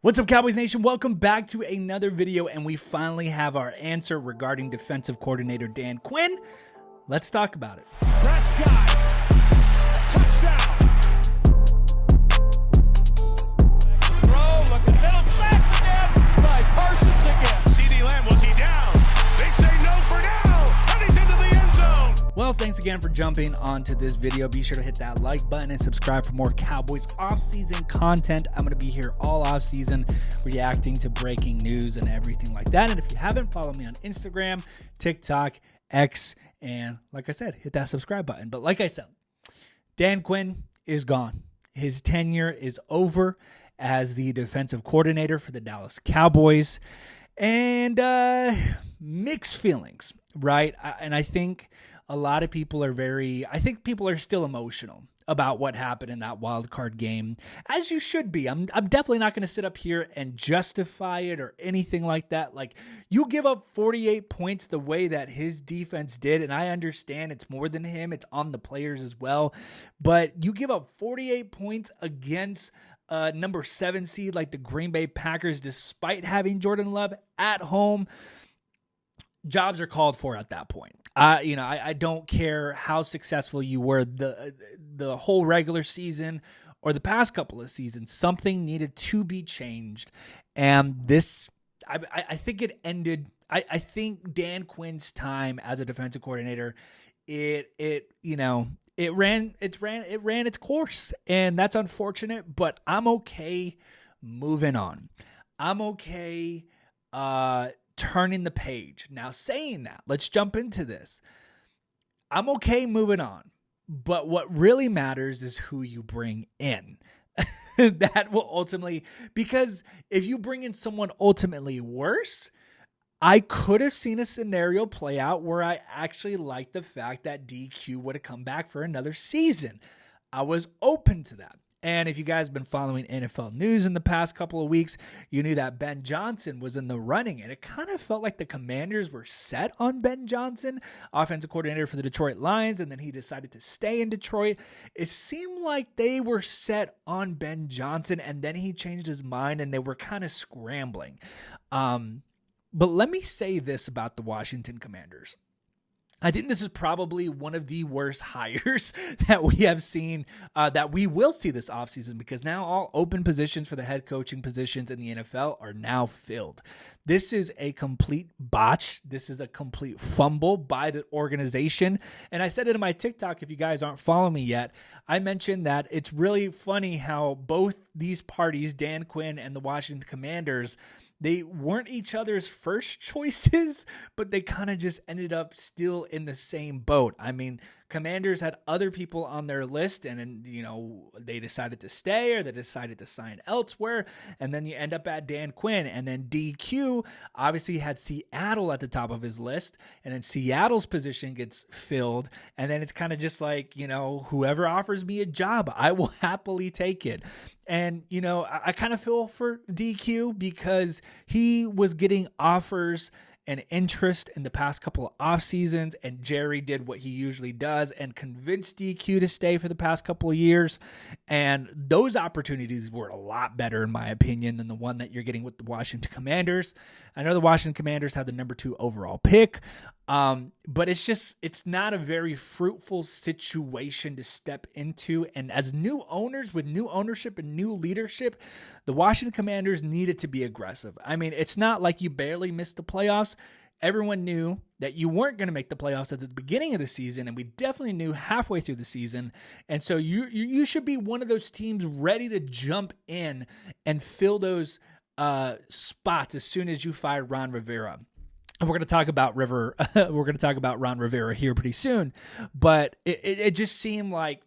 What's up, Cowboys Nation? Welcome back to another video, and we finally have our answer regarding defensive coordinator Dan Quinn. Let's talk about it. Prescott, touchdown. Throw, look at middle, sacked again by Parsons again. CD Lamb, was he down? They say no for now, and he's into the end zone. Well, thanks again for jumping onto this video. Be sure to hit that like button and subscribe for more Cowboys offseason content. I'm going to be here all offseason reacting to breaking news and everything like that. And if you haven't, follow me on Instagram, TikTok, X, and like I said, hit that subscribe button. But like I said, Dan Quinn is gone. His tenure is over as the defensive coordinator for the Dallas Cowboys. And mixed feelings, right? And I think a lot of people are still emotional about what happened in that wild card game, as you should be. I'm definitely not going to sit up here and justify it or anything like that. Like, you give up 48 points the way that his defense did, and I understand it's more than him. It's on the players as well. But you give up 48 points against number 7 seed like the Green Bay Packers, despite having Jordan Love at home. Jobs are called for at that point. I don't care how successful you were the whole regular season or the past couple of seasons. Something needed to be changed, and this, I think it ended. I think Dan Quinn's time as a defensive coordinator, it ran its course, and that's unfortunate. But I'm okay moving on. I'm okay turning the page. Now, saying that, let's jump into this. I'm okay moving on, but what really matters is who you bring in. That will ultimately, because if you bring in someone ultimately worse, I could have seen a scenario play out where I actually liked the fact that DQ would have come back for another season. I was open to that. And if you guys have been following NFL news in the past couple of weeks, you knew that Ben Johnson was in the running. And it kind of felt like the Commanders were set on Ben Johnson, offensive coordinator for the Detroit Lions, and then he decided to stay in Detroit. It seemed like they were set on Ben Johnson, and then he changed his mind, and they were kind of scrambling. But let me say this about the Washington Commanders. I think this is probably one of the worst hires that we have seen, that we will see this offseason, because now all open positions for the head coaching positions in the NFL are now filled. This is a complete botch. This is a complete fumble by the organization. And I said it in my TikTok, if you guys aren't following me yet, I mentioned that it's really funny how both these parties, Dan Quinn and the Washington Commanders, they weren't each other's first choices, but they kind of just ended up still in the same boat. I mean, Commanders had other people on their list, and they decided to stay or they decided to sign elsewhere, and then you end up at Dan Quinn. And then DQ obviously had Seattle at the top of his list, and then Seattle's position gets filled, and then it's kind of just like, whoever offers me a job, I will happily take it. And, I kind of feel for DQ because he was getting offers and interest in the past couple of off seasons, and Jerry did what he usually does and convinced DQ to stay for the past couple of years. And those opportunities were a lot better, in my opinion, than the one that you're getting with the Washington Commanders. I know the Washington Commanders have the number 2 overall pick, but it's not a very fruitful situation to step into. And as new owners with new ownership and new leadership, the Washington Commanders needed to be aggressive. I mean, it's not like you barely missed the playoffs. Everyone knew that you weren't going to make the playoffs at the beginning of the season, and we definitely knew halfway through the season. And so you should be one of those teams ready to jump in and fill those spots as soon as you fired Ron Rivera. And we're going to talk about Ron Rivera here pretty soon, but it just seemed like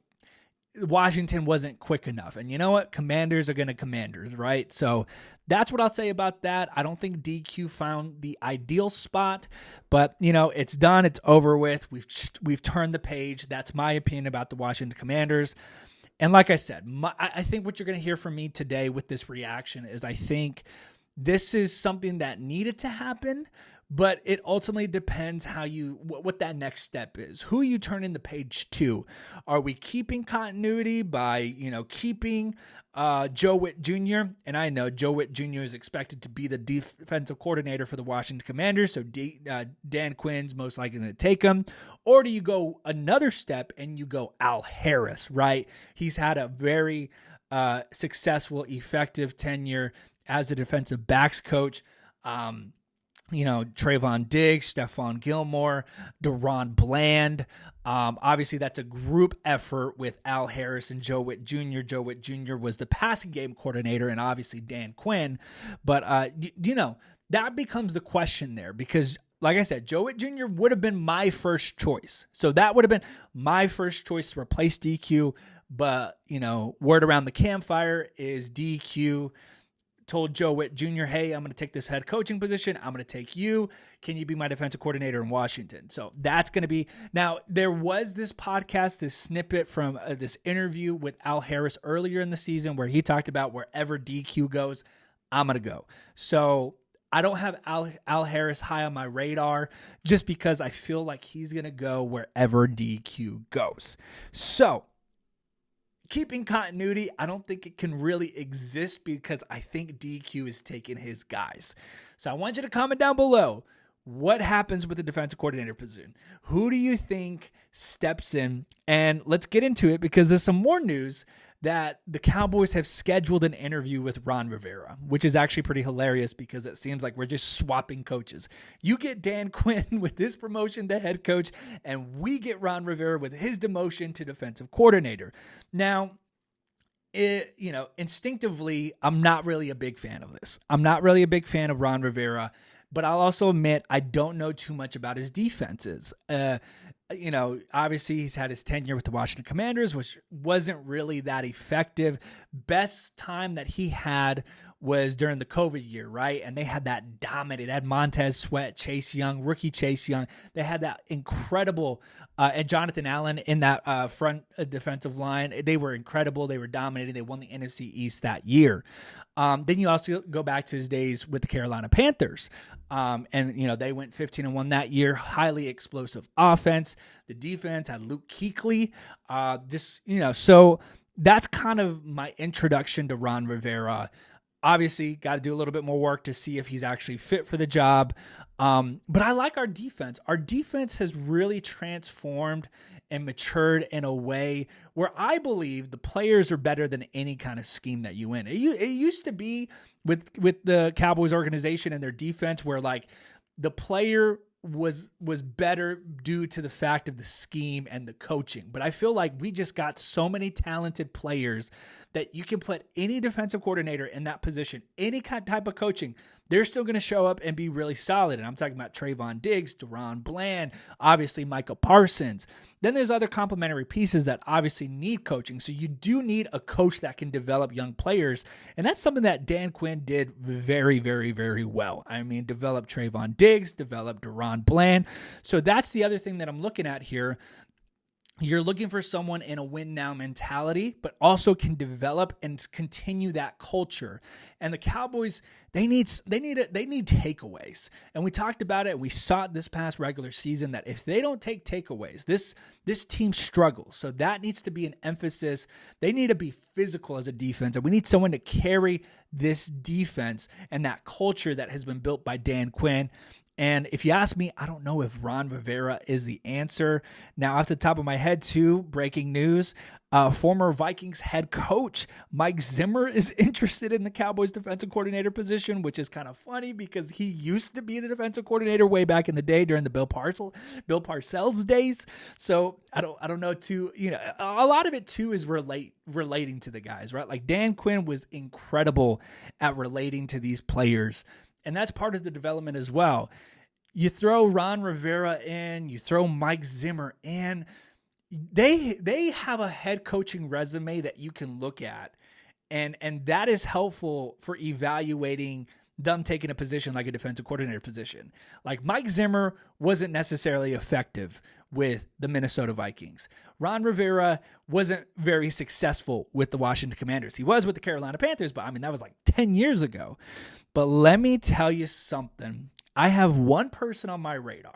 Washington wasn't quick enough. And you know what? Commanders are going to Commanders, right? So that's what I'll say about that. I don't think DQ found the ideal spot, but it's done. It's over with. We've turned the page. That's my opinion about the Washington Commanders. And like I said, I think what you're going to hear from me today with this reaction is I think this is something that needed to happen, But it ultimately depends what that next step is. Who you turning the page to? Are we keeping continuity by, keeping Joe Witt Jr.? And I know Joe Witt Jr. is expected to be the defensive coordinator for the Washington Commanders, so Dan Quinn's most likely going to take him. Or do you go another step and you go Al Harris, right? He's had a very successful, effective tenure as a defensive backs coach. Trayvon Diggs, Stephon Gilmore, Deron Bland. Obviously, that's a group effort with Al Harris and Joe Witt Jr. Joe Witt Jr. was the passing game coordinator, and obviously Dan Quinn. But, that becomes the question there because, like I said, Joe Witt Jr. would have been my first choice. So that would have been my first choice to replace DQ. But, word around the campfire is DQ told Joe Witt Jr., hey, I'm going to take this head coaching position. I'm going to take you. Can you be my defensive coordinator in Washington? So that's going to be – now, there was this podcast, this snippet from this interview with Al Harris earlier in the season where he talked about wherever DQ goes, I'm going to go. So I don't have Al Harris high on my radar just because I feel like he's going to go wherever DQ goes. So keeping continuity, I don't think it can really exist because I think DQ is taking his guys. So I want you to comment down below. What happens with the defensive coordinator position? Who do you think steps in? And let's get into it because there's some more news that the Cowboys have scheduled an interview with Ron Rivera, which is actually pretty hilarious because it seems like we're just swapping coaches. You get Dan Quinn with his promotion to head coach, and we get Ron Rivera with his demotion to defensive coordinator. Now, instinctively, I'm not really a big fan of this. I'm not really a big fan of Ron Rivera, but I'll also admit I don't know too much about his defenses. Obviously he's had his tenure with the Washington Commanders, which wasn't really that effective. Best time that he had was during the COVID year, right? And they had that dominant. They had Montez Sweat, Chase Young, rookie Chase Young. They had that incredible, and Jonathan Allen in that front defensive line. They were incredible. They were dominating. They won the NFC East that year. Then you also go back to his days with the Carolina Panthers. They went 15-1 that year. Highly explosive offense. The defense had Luke Kuechly. So that's kind of my introduction to Ron Rivera. Obviously, got to do a little bit more work to see if he's actually fit for the job. But I like our defense. Our defense has really transformed and matured in a way where I believe the players are better than any kind of scheme that you win. It used to be with the Cowboys organization and their defense where like the player was better due to the fact of the scheme and the coaching. But I feel like we just got so many talented players that you can put any defensive coordinator in that position, any type of coaching, they're still going to show up and be really solid. And I'm talking about Trayvon Diggs, Deron Bland, obviously Micah Parsons. Then there's other complementary pieces that obviously need coaching. So you do need a coach that can develop young players. And that's something that Dan Quinn did very, very, very well. I mean, develop Trayvon Diggs, develop Deron Bland. So that's the other thing that I'm looking at here. You're looking for someone in a win now mentality, but also can develop and continue that culture. And the Cowboys, they need takeaways. And we talked about it. We saw it this past regular season that if they don't take takeaways, this team struggles. So that needs to be an emphasis. They need to be physical as a defense, and we need someone to carry this defense and that culture that has been built by Dan Quinn. And if you ask me, I don't know if Ron Rivera is the answer. Now, off the top of my head, too, breaking news, former Vikings head coach Mike Zimmer is interested in the Cowboys defensive coordinator position, which is kind of funny because he used to be the defensive coordinator way back in the day during the Bill Parcells days. So I don't know, too. A lot of it, too, is relating to the guys, right? Like Dan Quinn was incredible at relating to these players. And that's part of the development as well. You throw Ron Rivera in, you throw Mike Zimmer in. They have a head coaching resume that you can look at. And that is helpful for evaluating them taking a position like a defensive coordinator position. Like Mike Zimmer wasn't necessarily effective with the Minnesota Vikings. Ron Rivera wasn't very successful with the Washington Commanders. He was with the Carolina Panthers, but I mean, that was like 10 years ago. But let me tell you something. I have one person on my radar.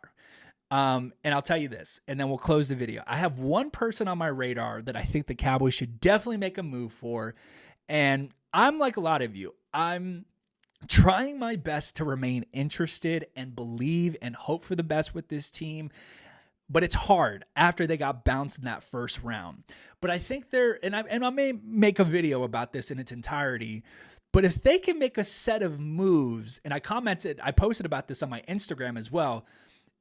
And I'll tell you this, and then we'll close the video. I have one person on my radar that I think the Cowboys should definitely make a move for. And I'm like a lot of you. I'm trying my best to remain interested and believe and hope for the best with this team. But it's hard after they got bounced in that first round. But I think and I may make a video about this in its entirety, but if they can make a set of moves, and I posted about this on my Instagram as well,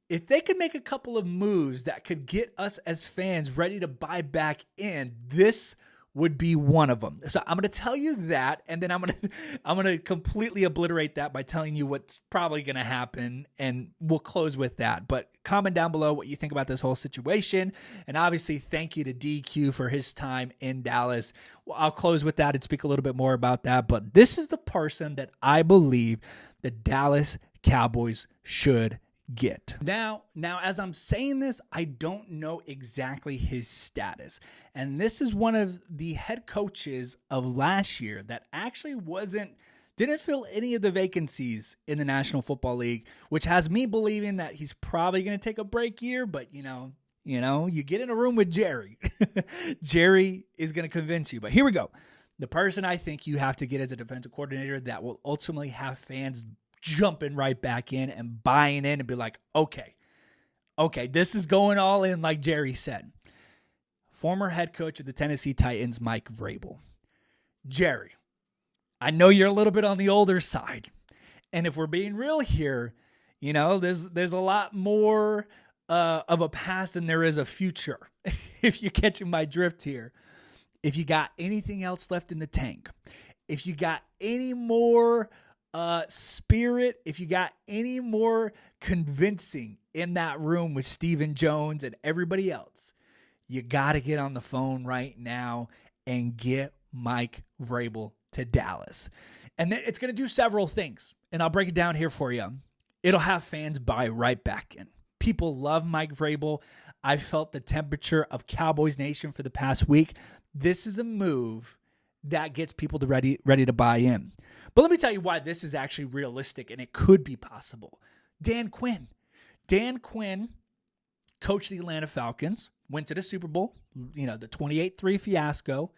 if they could make a couple of moves that could get us as fans ready to buy back in, this would be one of them. So I'm going to tell you that, and then I'm going to completely obliterate that by telling you what's probably going to happen, and we'll close with that. But comment down below what you think about this whole situation, and obviously thank you to DQ for his time in Dallas. Well, I'll close with that and speak a little bit more about that, but this is the person that I believe the Dallas Cowboys should get. Now, as I'm saying this, I don't know exactly his status. And this is one of the head coaches of last year that actually didn't fill any of the vacancies in the National Football League, which has me believing that he's probably going to take a break year, but you get in a room with Jerry. Jerry is going to convince you. But here we go. The person I think you have to get as a defensive coordinator that will ultimately have fans jumping right back in and buying in and be like, okay, this is going all in like Jerry said. Former head coach of the Tennessee Titans, Mike Vrabel. Jerry, I know you're a little bit on the older side. And if we're being real here, there's a lot more of a past than there is a future, if you're catching my drift here. If you got anything else left in the tank, if you got any more spirit, if you got any more convincing in that room with Stephen Jones and everybody else, you got to get on the phone right now and get Mike Vrabel to Dallas. And it's going to do several things, and I'll break it down here for you. It'll have fans buy right back in. People love Mike Vrabel. I felt the temperature of Cowboys Nation for the past week. This is a move that gets people ready to buy in. But let me tell you why this is actually realistic and it could be possible. Dan Quinn coached the Atlanta Falcons, went to the Super Bowl, the 28-3 fiasco,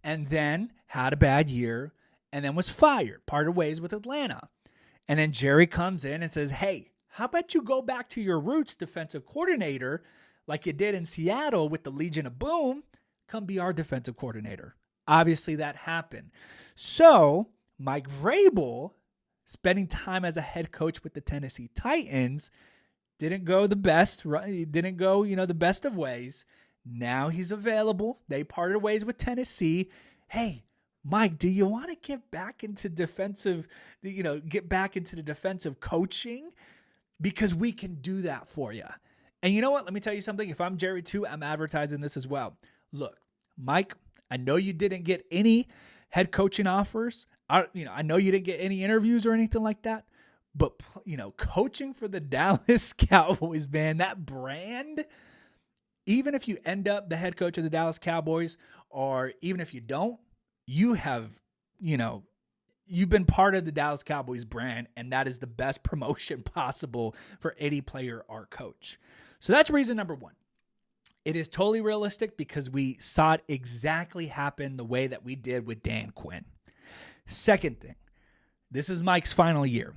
and then had a bad year and then was fired, parted ways with Atlanta. And then Jerry comes in and says, hey, how about you go back to your roots, defensive coordinator, like you did in Seattle with the Legion of Boom, come be our defensive coordinator. Obviously that happened. So Mike Vrabel, spending time as a head coach with the Tennessee Titans, didn't go the best, right? Didn't go, the best of ways. Now he's available. They parted ways with Tennessee. Hey, Mike, do you want to get back into the defensive coaching? Because we can do that for you. And you know what? Let me tell you something. If I'm Jerry too, I'm advertising this as well. Look, Mike, I know you didn't get any head coaching offers. I know you didn't get any interviews or anything like that, but coaching for the Dallas Cowboys, man, that brand, even if you end up the head coach of the Dallas Cowboys, or even if you don't, you have, you've been part of the Dallas Cowboys brand, and that is the best promotion possible for any player or coach. So that's reason number one. It is totally realistic because we saw it exactly happen the way that we did with Dan Quinn. Second thing, this is Mike's final year.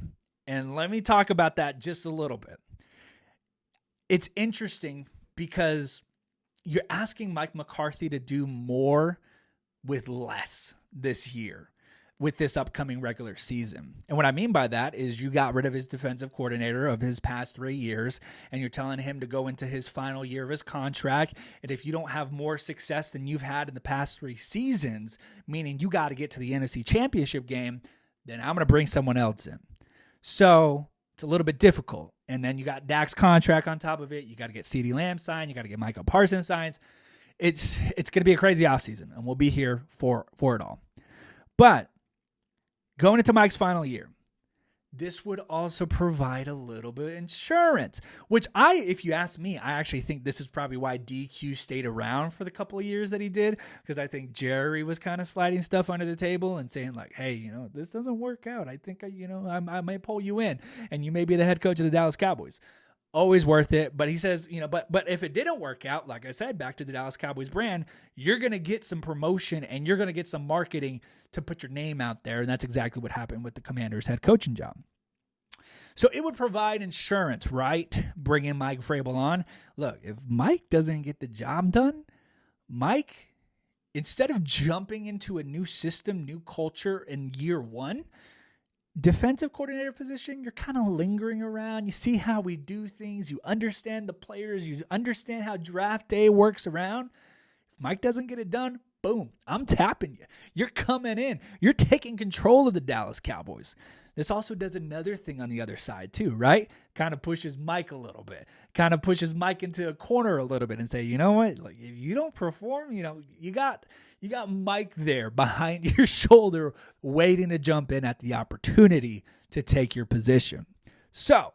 And let me talk about that just a little bit. It's interesting because you're asking Mike McCarthy to do more with less this year with this upcoming regular season. And what I mean by that is you got rid of his defensive coordinator of his past 3 years, and you're telling him to go into his final year of his contract. And if you don't have more success than you've had in the past 3 seasons, meaning you got to get to the NFC Championship game, then I'm going to bring someone else in. So it's a little bit difficult. And then you got Dak's contract on top of it. You got to get CeeDee Lamb signed. You got to get Micah Parsons signed. It's going to be a crazy offseason, and we'll be here for it all. But going into Mike's final year, this would also provide a little bit of insurance, which if you ask me, I actually think this is probably why DQ stayed around for the couple of years that he did, because I think Jerry was kind of sliding stuff under the table and saying like, hey, this doesn't work out. I think, I might pull you in and you may be the head coach of the Dallas Cowboys. Always worth it. But he says, but if it didn't work out, like I said, back to the Dallas Cowboys brand, you're going to get some promotion and you're going to get some marketing to put your name out there. And that's exactly what happened with the Commanders' head coaching job. So it would provide insurance, right? Bringing Mike Vrabel on. Look, if Mike doesn't get the job done, Mike, instead of jumping into a new system, new culture in year one, defensive coordinator position, you're kind of lingering around. You see how we do things. You understand the players. You understand how draft day works around. If Mike doesn't get it done, boom, I'm tapping you. You're coming in. You're taking control of the Dallas Cowboys. This also does another thing on the other side too, right? Kind of pushes Mike a little bit. Kind of pushes Mike into a corner a little bit and say, you know what? Like, if you don't perform, you got Mike there behind your shoulder waiting to jump in at the opportunity to take your position. So,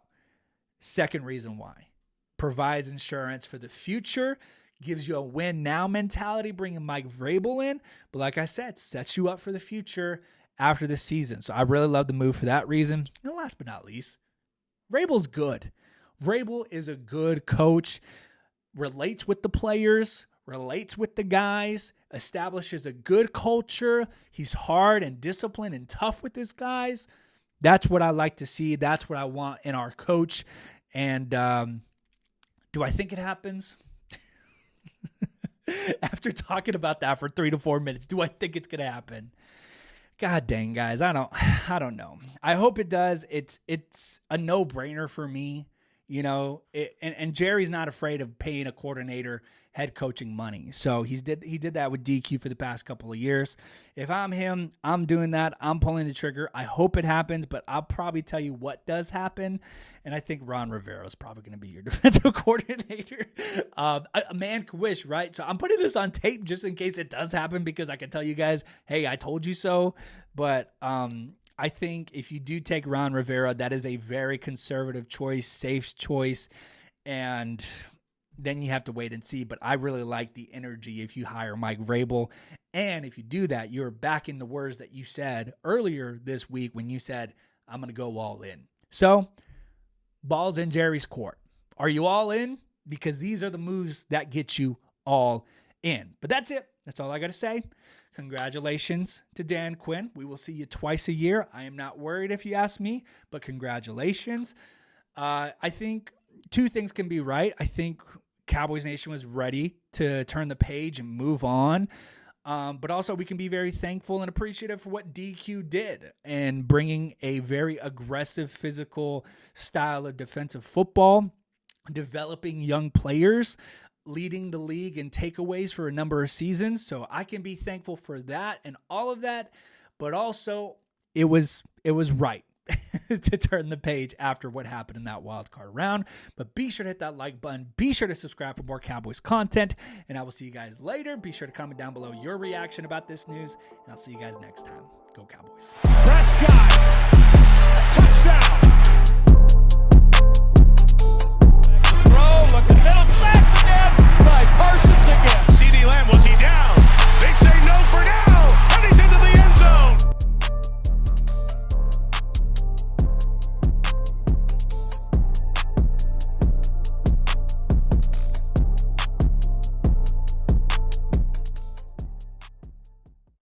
second reason why. Provides insurance for the future, gives you a win now mentality, bringing Mike Vrabel in. But like I said, sets you up for the future after the season. So I really love the move for that reason. And last but not least, Vrabel's good. Vrabel is a good coach, relates with the players, relates with the guys, establishes a good culture. He's hard and disciplined and tough with his guys. That's what I like to see. That's what I want in our coach. And do I think it happens? After talking about that for 3 to 4 minutes, do I think it's going to happen? God dang, guys, I don't know. I hope it does. It's a no-brainer for me, and Jerry's not afraid of paying a coordinator head coaching money. So he did that with DQ for the past couple of years. If I'm him, I'm doing that. I'm pulling the trigger. I hope it happens, but I'll probably tell you what does happen. And I think Ron Rivera is probably going to be your defensive coordinator. A man could wish, right? So I'm putting this on tape just in case it does happen, because I can tell you guys, hey, I told you so. But I think if you do take Ron Rivera, that is a very conservative choice, safe choice, and then you have to wait and see. But I really like the energy if you hire Mike Vrabel. And if you do that, you're back in the words that you said earlier this week when you said, I'm going to go all in. So, ball's in Jerry's court. Are you all in? Because these are the moves that get you all in. But that's it. That's all I got to say. Congratulations to Dan Quinn. We will see you twice a year. I am not worried if you ask me, but congratulations. I think two things can be right. I think Cowboys Nation was ready to turn the page and move on. But also we can be very thankful and appreciative for what DQ did and bringing a very aggressive, physical style of defensive football, developing young players, leading the league in takeaways for a number of seasons. So I can be thankful for that and all of that. But also it was right to turn the page after what happened in that wild card round. But be sure to hit that like button. Be sure to subscribe for more Cowboys content. And I will see you guys later. Be sure to comment down below your reaction about this news. And I'll see you guys next time. Go Cowboys. Prescott, touchdown.